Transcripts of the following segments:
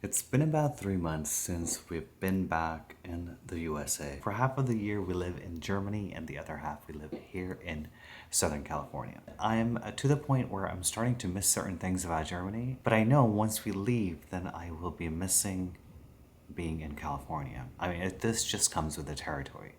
It's been about 3 months since we've been back in the USA. For half of the year, we live in Germany, and the other half, we live here in Southern California. I'm to the point where I'm starting to miss certain things about Germany, but I know once we leave, then I will be missing being in California. I mean, this just comes with the territory.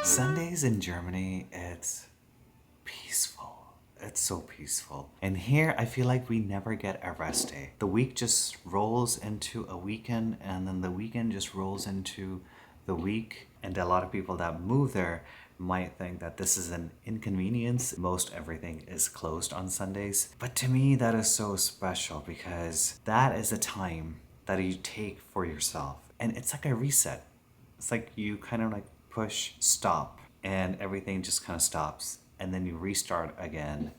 Sundays in Germany, it's peaceful. It's so peaceful. And here, I feel like we never get a rest day. The week just rolls into a weekend, and then the weekend just rolls into the week. And a lot of people that move there might think that this is an inconvenience. Most everything is closed on Sundays. But to me, that is so special because that is a time that you take for yourself. And it's like a reset. It's like you kind of like push stop and everything just kind of stops, and then you restart again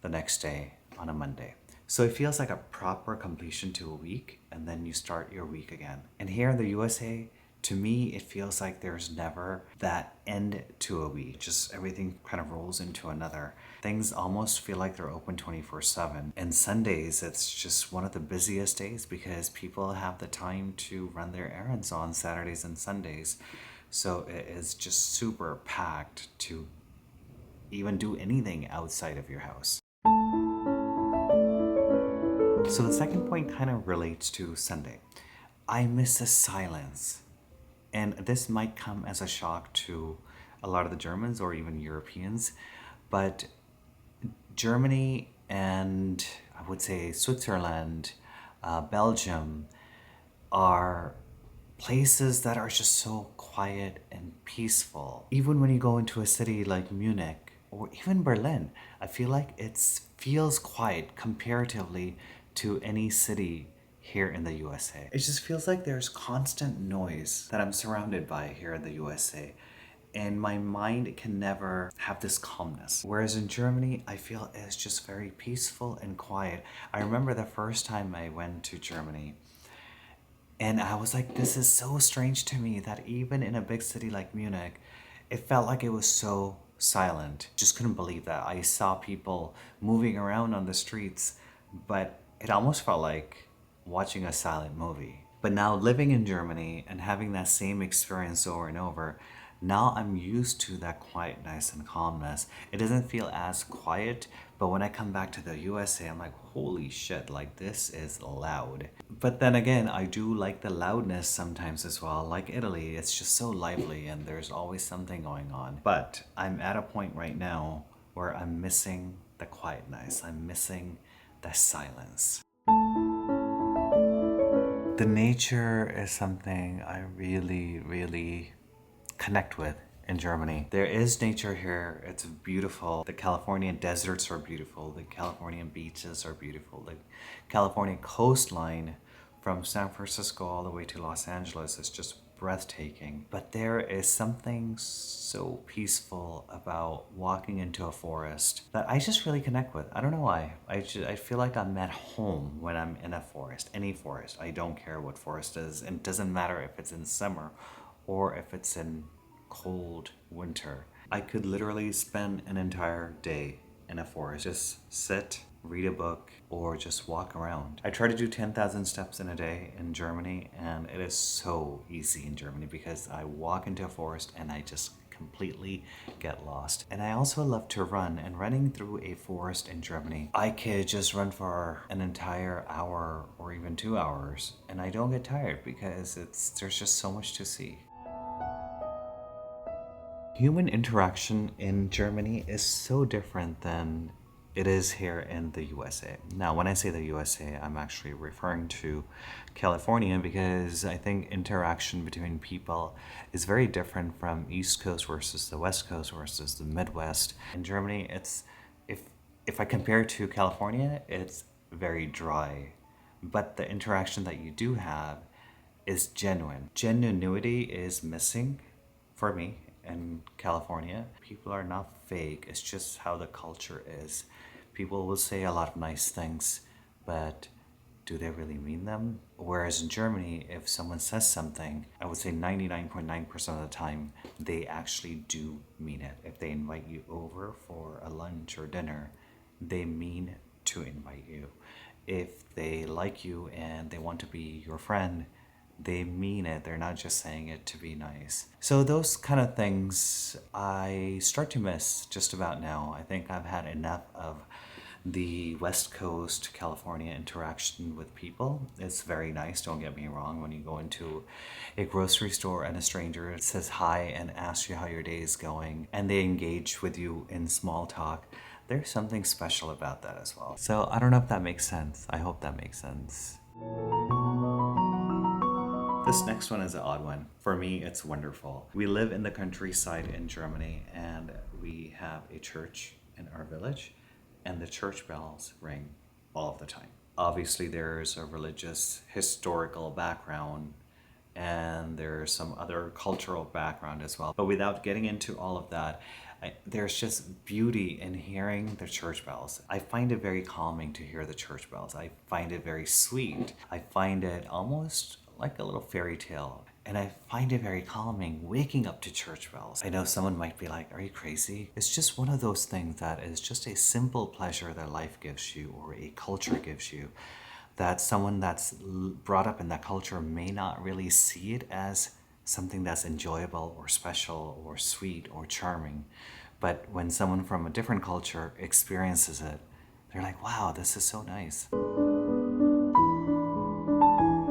the next day on a Monday. So it feels like a proper completion to a week, and then you start your week again. And here in the USA, to me, it feels like there's never that end to a week. Just everything kind of rolls into another. Things almost feel like they're open 24/7. And Sundays, it's just one of the busiest days because people have the time to run their errands on Saturdays and Sundays. So it is just super packed to even do anything outside of your house. So the second point kind of relates to Sunday. I miss the silence. And this might come as a shock to a lot of the Germans or even Europeans, but Germany and I would say Switzerland, Belgium are places that are just so quiet and peaceful. Even when you go into a city like Munich or even Berlin, I feel like it feels quiet comparatively to any city here in the USA. It just feels like there's constant noise that I'm surrounded by here in the USA. And my mind can never have this calmness. Whereas in Germany, I feel it's just very peaceful and quiet. I remember the first time I went to Germany, and I was like, this is so strange to me that even in a big city like Munich, it felt like it was so silent. Just couldn't believe that. I saw people moving around on the streets, but it almost felt like watching a silent movie. But now living in Germany and having that same experience over and over, now I'm used to that quietness and calmness. It doesn't feel as quiet, but when I come back to the USA, I'm like, holy shit, like this is loud. But then again, I do like the loudness sometimes as well. Like Italy, it's just so lively and there's always something going on. But I'm at a point right now where I'm missing the quietness. I'm missing the silence. The nature is something I really connect with in Germany. There is nature here. It's beautiful. The Californian deserts are beautiful. The Californian beaches are beautiful. The California coastline from San Francisco all the way to Los Angeles is just breathtaking. But there is something so peaceful about walking into a forest that I just really connect with. I don't know why. I feel like I'm at home when I'm in a forest, any forest. I don't care what forest it is. And it doesn't matter if it's in summer or if it's in cold winter. I could literally spend an entire day in a forest. Just sit, read a book, or just walk around. I try to do 10,000 steps in a day in Germany, and it is so easy in Germany because I walk into a forest and I just completely get lost. And I also love to run, and running through a forest in Germany, I could just run for an entire hour or even 2 hours, and I don't get tired because there's just so much to see. Human interaction in Germany is so different than it is here in the USA. Now, when I say the USA, I'm actually referring to California because I think interaction between people is very different from East Coast versus the West Coast versus the Midwest. In Germany, it's if if I compare it to California, it's very dry. But the interaction that you do have is genuine. Genuinity is missing for me in California. People are not fake, it's just how the culture is. People will say a lot of nice things, but do they really mean them? Whereas in Germany, if someone says something, I would say 99.9% of the time, they actually do mean it. If they invite you over for a lunch or dinner, they mean to invite you. If they like you and they want to be your friend, they mean it. They're not just saying it to be nice. So those kind of things I start to miss just about now. I think I've had enough of the West Coast California interaction with people. It's very nice, don't get me wrong. When you go into a grocery store and a stranger says hi and asks you how your day is going and they engage with you in small talk, there's something special about that as well. So I don't know if that makes sense. I hope that makes sense. This next one is an odd one. For me, it's wonderful. We live in the countryside in Germany and we have a church in our village and the church bells ring all of the time. Obviously, there's a religious, historical background and there's some other cultural background as well. But without getting into all of that, there's just beauty in hearing the church bells. I find it very calming to hear the church bells. I find it very sweet. I find it almost like a little fairy tale. And I find it very calming waking up to church bells. I know someone might be like, are you crazy? It's just one of those things that is just a simple pleasure that life gives you or a culture gives you, that someone that's brought up in that culture may not really see it as something that's enjoyable or special or sweet or charming. But when someone from a different culture experiences it, they're like, wow, this is so nice.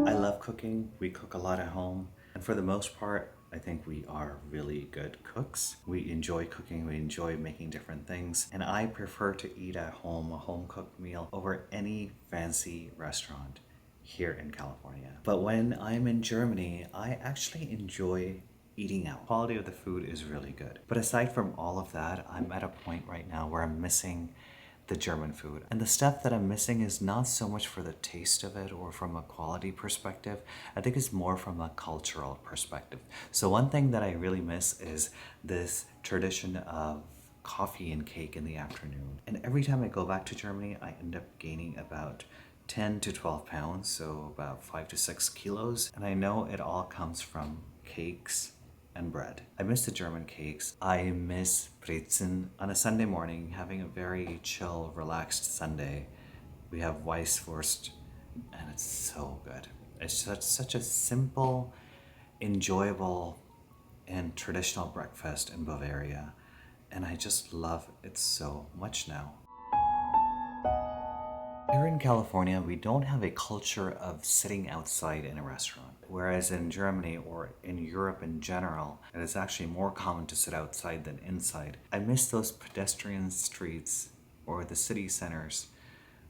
I love cooking. We cook a lot at home. And for the most part, I think we are really good cooks. We enjoy cooking, we enjoy making different things. And I prefer to eat at home, a home cooked meal, over any fancy restaurant here in California. But when I'm in Germany, I actually enjoy eating out. Quality of the food is really good. But aside from all of that, I'm at a point right now where I'm missing the German food. And the stuff that I'm missing is not so much for the taste of it or from a quality perspective. I think it's more from a cultural perspective. So one thing that I really miss is this tradition of coffee and cake in the afternoon. And every time I go back to Germany, I end up gaining about 10 to 12 pounds, so about 5 to 6 kilos. And I know it all comes from cakes and bread. I miss the German cakes. I miss Brezen. On a Sunday morning, having a very chill, relaxed Sunday, we have Weisswurst, and it's so good. It's such a simple, enjoyable, and traditional breakfast in Bavaria, and I just love it so much now. Here in California, we don't have a culture of sitting outside in a restaurant. Whereas in Germany or in Europe in general, it is actually more common to sit outside than inside. I miss those pedestrian streets or the city centers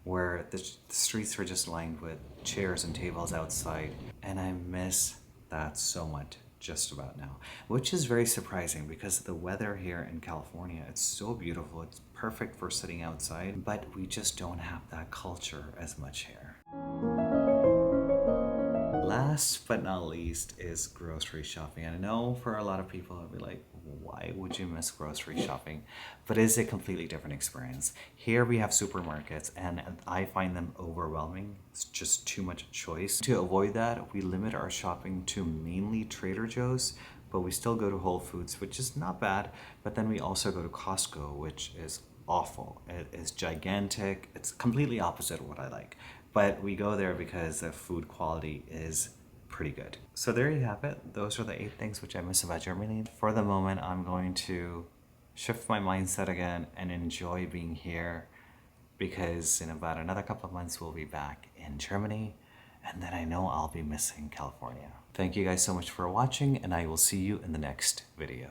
where the streets are just lined with chairs and tables outside. And I miss that so much just about now, which is very surprising because the weather here in California, it's so beautiful. It's perfect for sitting outside, but we just don't have that culture as much here. Last but not least is grocery shopping. And I know for a lot of people, it'll be like, why would you miss grocery shopping? But it is a completely different experience. Here we have supermarkets and I find them overwhelming. It's just too much choice. To avoid that, we limit our shopping to mainly Trader Joe's, but we still go to Whole Foods, which is not bad. But then we also go to Costco, which is awful. It is gigantic. It's completely opposite of what I like. But we go there because the food quality is pretty good. So there you have it. Those are the 8 things which I miss about Germany. For the moment, I'm going to shift my mindset again and enjoy being here because in about another couple of months, we'll be back in Germany. And then I know I'll be missing California. Thank you guys so much for watching and I will see you in the next video.